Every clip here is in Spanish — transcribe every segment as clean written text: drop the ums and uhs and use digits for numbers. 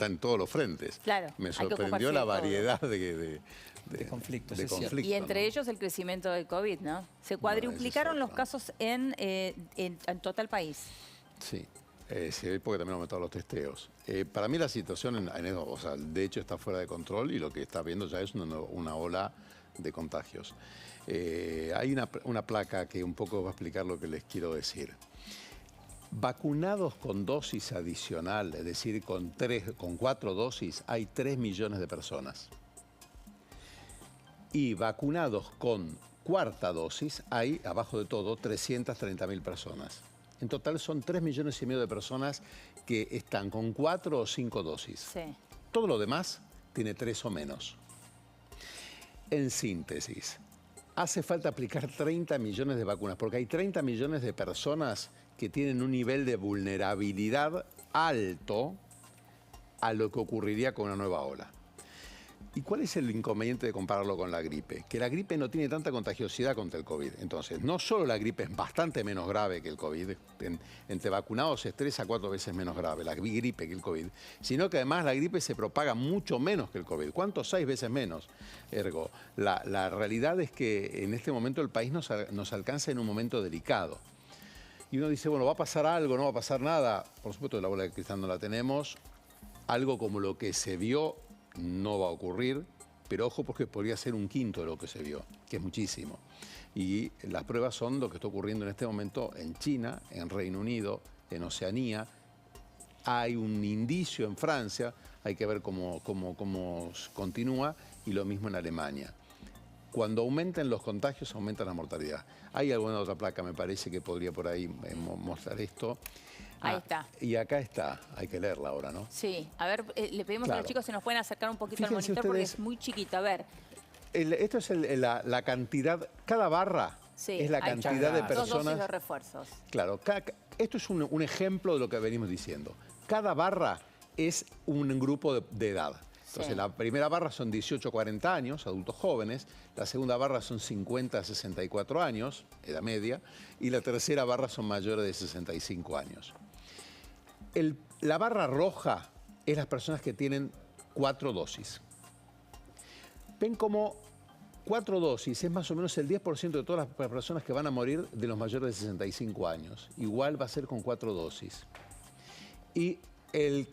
está en todos los frentes. Claro, Me hay que sorprendió ocuparse la de todo. variedad de conflictos. de Es cierto. conflictos, Y entre ¿no? ellos el crecimiento del COVID, ¿no? Se Bueno, cuadruplicaron ese es los otro. casos en total país. Sí, sí, porque también han aumentado los testeos. Para mí la situación, o sea, de hecho está fuera de control y lo que está viendo ya es una ola de contagios. Hay una placa que un poco va a explicar lo que les quiero decir. Vacunados con dosis adicional, es decir, con 4 dosis, hay 3 millones de personas. Y vacunados con cuarta dosis, hay, abajo de todo, 330.000 personas. En total son 3,5 millones de personas que están con 4 o 5 dosis. Sí. Todo lo demás tiene 3 o menos. En síntesis, hace falta aplicar 30 millones de vacunas, porque hay 30 millones de personas que tienen un nivel de vulnerabilidad alto a lo que ocurriría con una nueva ola. ¿Y cuál es el inconveniente de compararlo con la gripe? Que la gripe no tiene tanta contagiosidad contra el COVID. Entonces, no solo la gripe es bastante menos grave que el COVID, entre vacunados es 3 a 4 veces menos grave la gripe que el COVID, sino que además la gripe se propaga mucho menos que el COVID. ¿Cuánto? 6 veces menos. Ergo, la realidad es que en este momento el país nos alcanza en un momento delicado. Y uno dice, bueno, ¿va a pasar algo? ¿No va a pasar nada? Por supuesto, la bola de cristal no la tenemos. Algo como lo que se vio no va a ocurrir, pero ojo porque podría ser un quinto de lo que se vio, que es muchísimo. Y las pruebas son lo que está ocurriendo en este momento en China, en Reino Unido, en Oceanía. Hay un indicio en Francia, hay que ver cómo continúa, y lo mismo en Alemania. Cuando aumenten los contagios, aumenta la mortalidad. Hay alguna otra placa, me parece, que podría por ahí mostrar esto. Ahí está. Y acá está, hay que leerla ahora, ¿no? Sí, a ver, le pedimos a Claro. los chicos si nos pueden acercar un poquito al Fíjense monitor porque ustedes- es muy chiquito. A ver, Esto es la cantidad, cada barra sí, es la ahí está. cantidad de 2 dosis de personas. refuerzos. Claro, esto es un ejemplo de lo que venimos diciendo. Cada barra es un grupo de edad. Entonces, Sí. la primera barra son 18 a 40 años, adultos jóvenes. La segunda barra son 50 a 64 años, edad media. Y la tercera barra son mayores de 65 años. La barra roja es las personas que tienen 4 dosis. Ven como 4 dosis es más o menos el 10% de todas las personas que van a morir de los mayores de 65 años. Igual va a ser con 4 dosis. Y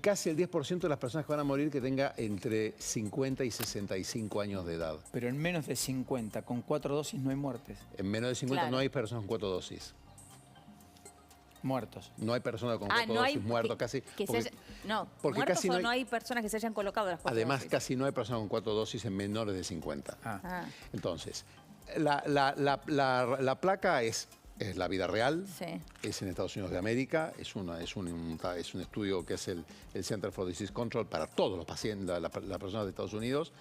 casi el 10% de las personas que van a morir que tenga entre 50 y 65 años de edad. Pero en menos de 50, con 4 dosis no hay muertes. En menos de 50 Claro. no hay personas con 4 dosis. Muertos. No hay personas con 4 no hay dosis muertos casi. no, porque muertos casi o no hay- no hay personas que se hayan colocado las 4 Además, dosis. casi no hay personas con 4 dosis en menores de 50. Ah, Entonces, la placa es la vida real, sí. es en Estados Unidos de América, es un estudio que hace el Center for Disease Control para todos los pacientes, las personas de Estados Unidos,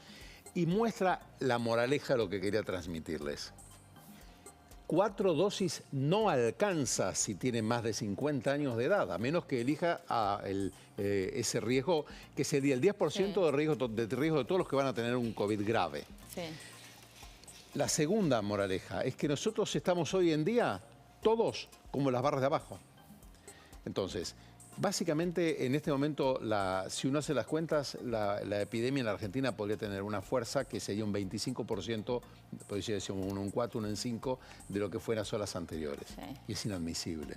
y muestra la moraleja de lo que quería transmitirles. 4 dosis no alcanza si tiene más de 50 años de edad, a menos que elija ese riesgo, que sería el 10% Sí. de riesgo de todos los que van a tener un COVID grave. Sí. La segunda moraleja es que nosotros estamos hoy en día todos como las barras de abajo. Entonces, básicamente en este momento, si uno hace las cuentas, la epidemia en la Argentina podría tener una fuerza que sería un 25%, podría decir un 4, un 5, de lo que fueran las olas anteriores. Sí. Y es inadmisible.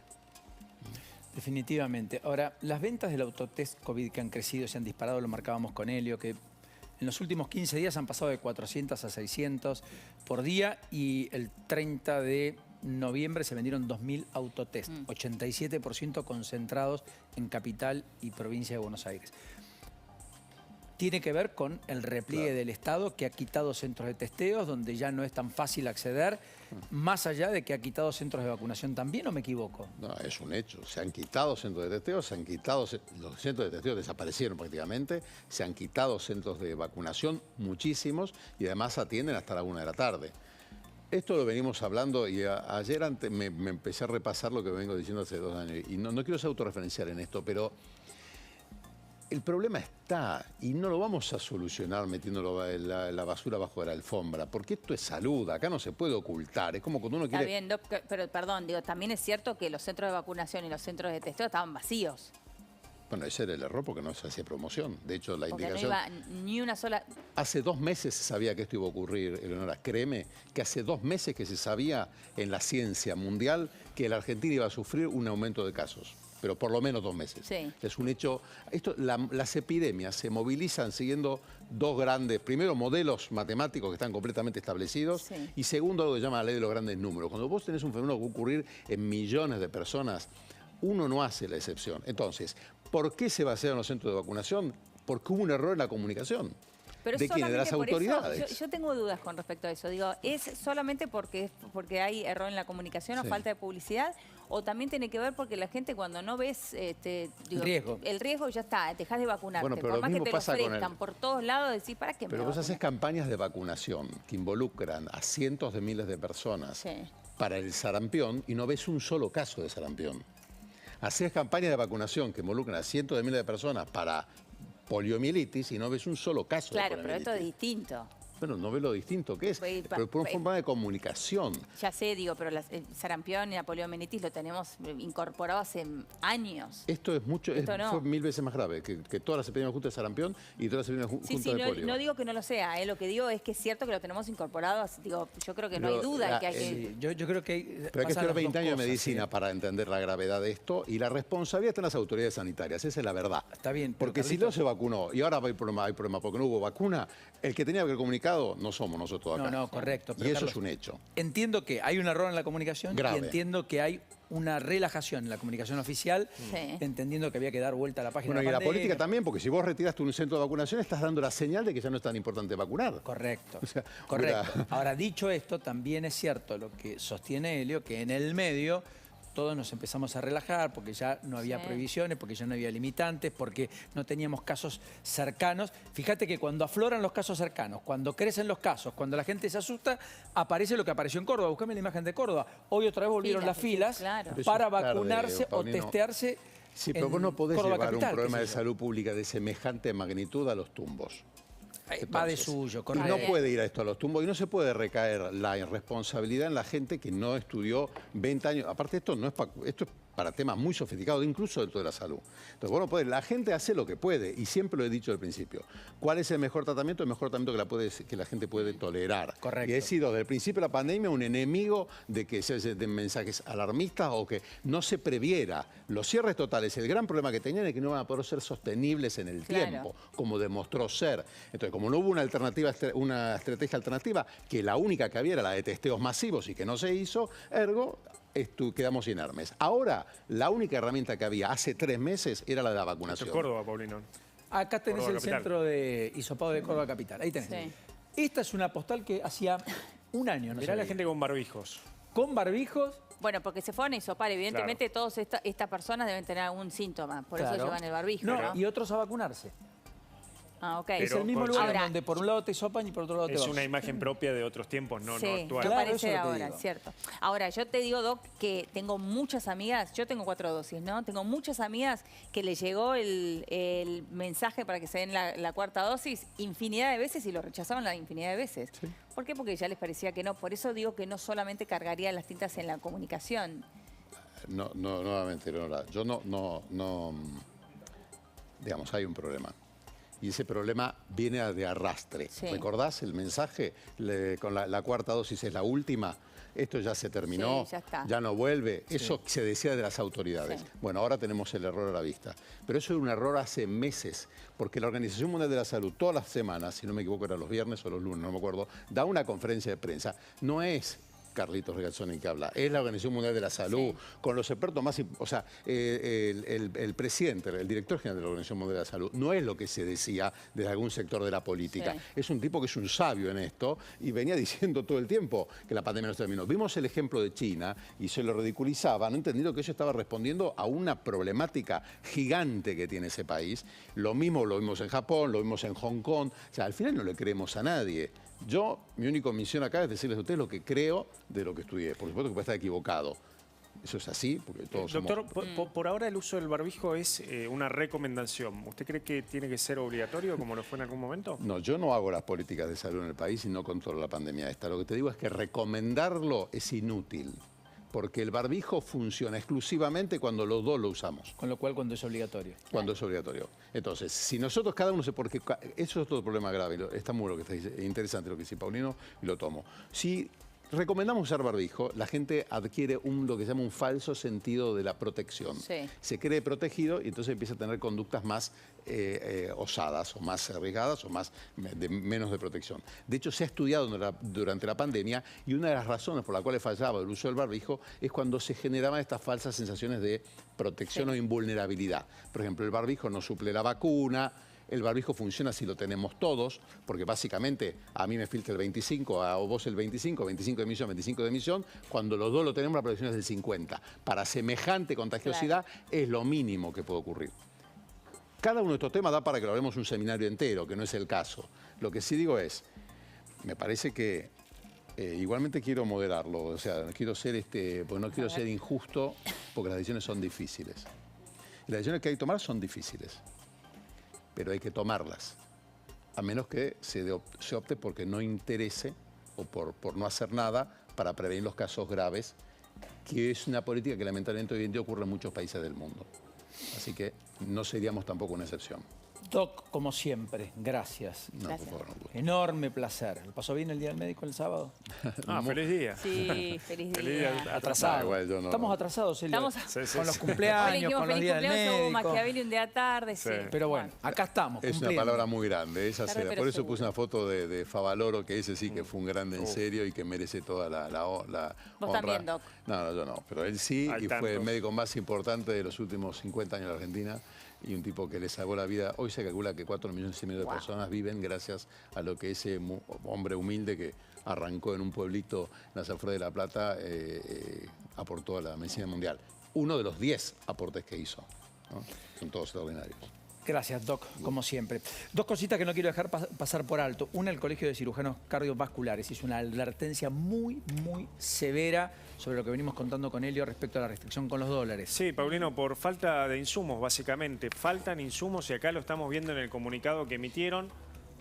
Definitivamente. Ahora, las ventas del autotest COVID que han crecido, se han disparado, lo marcábamos con Helio, que en los últimos 15 días han pasado de 400 a 600 por día y el 30 de noviembre se vendieron 2.000 autotest, 87% concentrados en Capital y Provincia de Buenos Aires. Tiene que ver con el repliegue Claro. del Estado que ha quitado centros de testeos donde ya no es tan fácil acceder, más allá de que ha quitado centros de vacunación también, ¿o me equivoco? No, es un hecho. Se han quitado centros de testeo, los centros de testeo desaparecieron prácticamente, se han quitado centros de vacunación, muchísimos, y además atienden hasta la 1 de la tarde. Esto lo venimos hablando y ayer me empecé a repasar lo que vengo diciendo hace 2 años. Y no quiero ser autorreferencial en esto, pero el problema está y no lo vamos a solucionar metiéndolo la basura bajo de la alfombra, porque esto es salud, acá no se puede ocultar. Es como cuando uno Está quiere... bien, pero perdón, digo, también es cierto que los centros de vacunación y los centros de testeo estaban vacíos. Bueno, ese era el error porque no se hacía promoción. De hecho, la Porque no indicación... iba ni una sola... Hace 2 meses se sabía que esto iba a ocurrir, Eleonora. Créeme que hace 2 meses que se sabía en la ciencia mundial que la Argentina iba a sufrir un aumento de casos. Pero por lo menos 2 meses. Sí. Es un hecho... Las epidemias se movilizan siguiendo 2 grandes... Primero, modelos matemáticos que están completamente establecidos. Sí. Y segundo, algo que se llama la ley de los grandes números. Cuando vos tenés un fenómeno que va a ocurrir en millones de personas, uno no hace la excepción. Entonces, ¿por qué se vaciaron los centros de vacunación? Porque hubo un error en la comunicación. Pero ¿De quién? De las solamente por eso, autoridades. yo tengo dudas con respecto a eso. Digo, ¿es solamente porque hay error en la comunicación o Sí. falta de publicidad? ¿O también tiene que ver porque la gente cuando no ves el riesgo ya está, dejas de vacunarte? Bueno, pero por lo más que mismo te lo pasa con ofrezcan el- por todos lados, decís, ¿para qué me Pero voy a vos haces vacunar? campañas de vacunación que involucran a cientos de miles de personas Sí. para el sarampión y no ves un solo caso de sarampión. Haces campañas de vacunación que involucran a cientos de miles de personas para poliomielitis y no ves un solo caso de Claro, pero esto es poliomielitis. distinto. Bueno, no ves lo distinto que es, Pues, pero por una forma de comunicación. Ya sé, pero el sarampión y la poliomielitis lo tenemos incorporado hace años. Esto es mucho, Esto no. fue 1000 veces más grave que todas las epidemias juntas de sarampión y todas las epidemias Sí, juntas de polio. no digo que no lo sea, lo que digo es que es cierto que lo tenemos incorporado, yo creo que no hay Pero duda que hay Sí, yo creo que Pero hay que pasan estudiar las 20 dos años de cosas, medicina ¿sí? para entender la gravedad de esto y la responsabilidad está en las autoridades sanitarias, esa es la verdad. Está bien, pero Porque si Carlitos- no se vacunó y ahora hay problema porque no hubo vacuna, el que tenía que haber comunicado no somos nosotros acá. No, correcto. Y pero, eso Carlos, es un hecho. Entiendo que hay un error en la comunicación Grave. y entiendo que hay una relajación en la comunicación oficial, Sí. entendiendo que había que dar vuelta a la página Bueno, de y la pandemia. política también, porque si vos retiraste un centro de vacunación, estás dando la señal de que ya no es tan importante vacunar. Correcto, O sea, correcto. hubiera- Ahora, dicho esto, también es cierto lo que sostiene Helio, que en el medio todos nos empezamos a relajar porque ya no había Sí. prohibiciones, porque ya no había limitantes, porque no teníamos casos cercanos. Fíjate que cuando afloran los casos cercanos, cuando crecen los casos, cuando la gente se asusta, aparece lo que apareció en Córdoba. Buscame la imagen de Córdoba. Hoy otra vez volvieron Filas, las filas claro. Pero eso para es tarde, vacunarse o Paulino. testearse. Sí, pero en vos no podés Córdoba llevar capital, un problema qué de sé yo. salud pública de semejante magnitud a los tumbos. Va de Entonces, suyo, y correcto. no puede ir a esto a los tumbos y no se puede recaer la irresponsabilidad en la gente que no estudió 20 años. Aparte, esto es para temas muy sofisticados, incluso dentro de la salud. Entonces, bueno, la gente hace lo que puede y siempre lo he dicho al principio. ¿Cuál es el mejor tratamiento? El mejor tratamiento que la gente puede tolerar. Correcto. Y he sido desde el principio de la pandemia un enemigo de que de mensajes alarmistas o que no se previera. Los cierres totales, el gran problema que tenían es que no van a poder ser sostenibles en el Claro. tiempo, como demostró ser. Entonces, como no hubo una estrategia alternativa, que la única que había era la de testeos masivos y que no se hizo, ergo, quedamos inermes. Ahora, la única herramienta que había hace 3 meses era la de la Esto vacunación. es Córdoba, Paulino. Acá tenés Córdoba el capital. centro de hisopado de Córdoba Capital. Ahí tenés. Sí. Esta es una postal que hacía un año, no Mirá la sabía. gente con barbijos. Con barbijos. Bueno, porque se fueron a hisopar. Evidentemente, todas estas personas deben tener algún síntoma. Por eso Claro. llevan el barbijo, No, ¿no? y otros a vacunarse. Ah, ok. Es Pero el mismo con- lugar Ahora- en donde por un lado te hisopan y por otro lado te Es vacunan. una imagen propia de otros tiempos, no, Sí, no actual. Claro, parece eso es lo que ahora, digo. cierto. Ahora, yo te digo, Doc, que tengo muchas amigas, yo tengo 4 dosis, ¿no? Tengo muchas amigas que les llegó el mensaje para que se den la 4ª dosis infinidad de veces y lo rechazaban la infinidad de veces. ¿Por qué? Porque ya les parecía que no. Por eso digo que no solamente cargaría las tintas en la comunicación. No, nuevamente, Leonora, yo digamos, hay un problema. Y ese problema viene de arrastre. Sí. ¿Recordás el mensaje? Con la 4ª dosis es la última. Esto ya se terminó, Sí, ya está. ya no vuelve. Eso se decía de las autoridades. Sí. Bueno, ahora tenemos el error a la vista. Pero eso era un error hace meses, porque la Organización Mundial de la Salud todas las semanas, si no me equivoco, era los viernes o los lunes, no me acuerdo, da una conferencia de prensa. No es Carlitos Regazzoni que habla, es la Organización Mundial de la Salud, con los expertos más... O sea, el presidente, el director general de la Organización Mundial de la Salud, no es lo que se decía desde algún sector de la política. Sí. Es un tipo que es un sabio en esto y venía diciendo todo el tiempo que la pandemia no se terminó. Vimos el ejemplo de China y se lo ridiculizaba, no entendiendo que eso estaba respondiendo a una problemática gigante que tiene ese país. Lo mismo lo vimos en Japón, lo vimos en Hong Kong. O sea, al final no le creemos a nadie. Yo, mi única misión acá es decirles a ustedes lo que creo de lo que estudié. Por supuesto que puede estar equivocado. Eso es así, porque todos Doctor, somos... por ahora el uso del barbijo es una recomendación. ¿Usted cree que tiene que ser obligatorio como lo fue en algún momento? No, yo no hago las políticas de salud en el país y no controlo la pandemia esta. Lo que te digo es que recomendarlo es inútil. porque el barbijo funciona exclusivamente cuando los dos lo usamos. Con lo cual, cuando es obligatorio. Cuando es obligatorio. Entonces, si nosotros cada uno porque eso es otro problema grave, está muy lo que está diciendo, interesante lo que dice Paulino, y lo tomo. Si recomendamos usar barbijo, la gente adquiere lo que se llama un falso sentido de la protección. Sí. Se cree protegido y entonces empieza a tener conductas más osadas o más arriesgadas o menos de protección. De hecho, se ha estudiado durante la pandemia y una de las razones por las cuales fallaba el uso del barbijo es cuando se generaban estas falsas sensaciones de protección o invulnerabilidad. Por ejemplo, el barbijo no suple la vacuna. El barbijo funciona si lo tenemos todos, porque básicamente a mí me filtra el 25, a vos el 25, 25 de emisión, 25 de emisión. Cuando los dos lo tenemos, la protección es del 50. Para semejante contagiosidad es lo mínimo que puede ocurrir. Cada uno de estos temas da para que lo hablemos un seminario entero, que no es el caso. Lo que sí digo es, me parece que igualmente quiero moderarlo, o sea, quiero ser porque no quiero ser injusto, porque las decisiones son difíciles. Y las decisiones que hay que tomar son difíciles, pero hay que tomarlas, a menos que se opte porque no interese o por no hacer nada para prevenir los casos graves, que es una política que lamentablemente hoy en día ocurre en muchos países del mundo. Así que no seríamos tampoco una excepción. Doc, como siempre, gracias. No, por favor, no. Enorme placer. ¿Lo pasó bien el día del médico el sábado? Feliz día. Sí, feliz Feliz día. día. Atrasado. igual yo no. Estamos atrasados, Elio. Estamos- con los Sí. Hoy cumpleaños, dijimos con los feliz días del cumpleaños, hubo médico. Machiavelli un día tarde, sí. Pero bueno, acá estamos, Es una cumpliendo. palabra muy grande, esa Tarde, será. pero Por eso seguro. puse una foto de Favaloro, que ese sí que fue un grande en serio y que merece toda la honra. también, Doc. No, yo no, pero él sí, Al y tanto. fue el médico más importante de los últimos 50 años de la Argentina y un tipo que le salvó la vida. Hoy se calcula que 4,5 millones de personas viven gracias a lo que ese hombre humilde que arrancó en un pueblito en las afueras de La Plata aportó a la medicina mundial. Uno de los 10 aportes que hizo, ¿no? Son todos extraordinarios. Gracias, Doc, como siempre. Dos cositas que no quiero dejar pasar por alto. Una, el Colegio de Cirujanos Cardiovasculares hizo una advertencia muy, muy severa sobre lo que venimos contando con Elio respecto a la restricción con los dólares. Sí, Paulino, por falta de insumos, básicamente. Faltan insumos y acá lo estamos viendo en el comunicado que emitieron.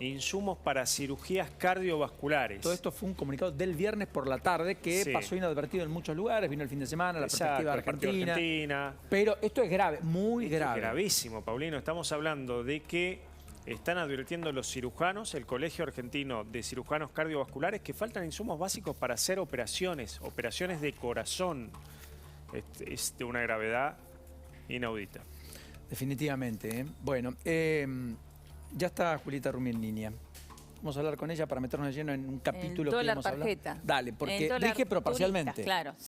Insumos para cirugías cardiovasculares. Todo esto fue un comunicado del viernes por la tarde que Sí. pasó inadvertido en muchos lugares, vino el fin de semana, la perspectiva Exacto, argentina. Pero esto es grave, muy grave. Gravísimo, Paulino. Estamos hablando de que están advirtiendo los cirujanos, el Colegio Argentino de Cirujanos Cardiovasculares, que faltan insumos básicos para hacer operaciones de corazón. Es de una gravedad inaudita. Definitivamente. Bueno, ya está Julieta Rumi en línea. Vamos a hablar con ella para meternos de lleno en un capítulo que dólar íbamos a hablar. tarjeta. Dale, porque En dólar dije pero turista, parcialmente. claro.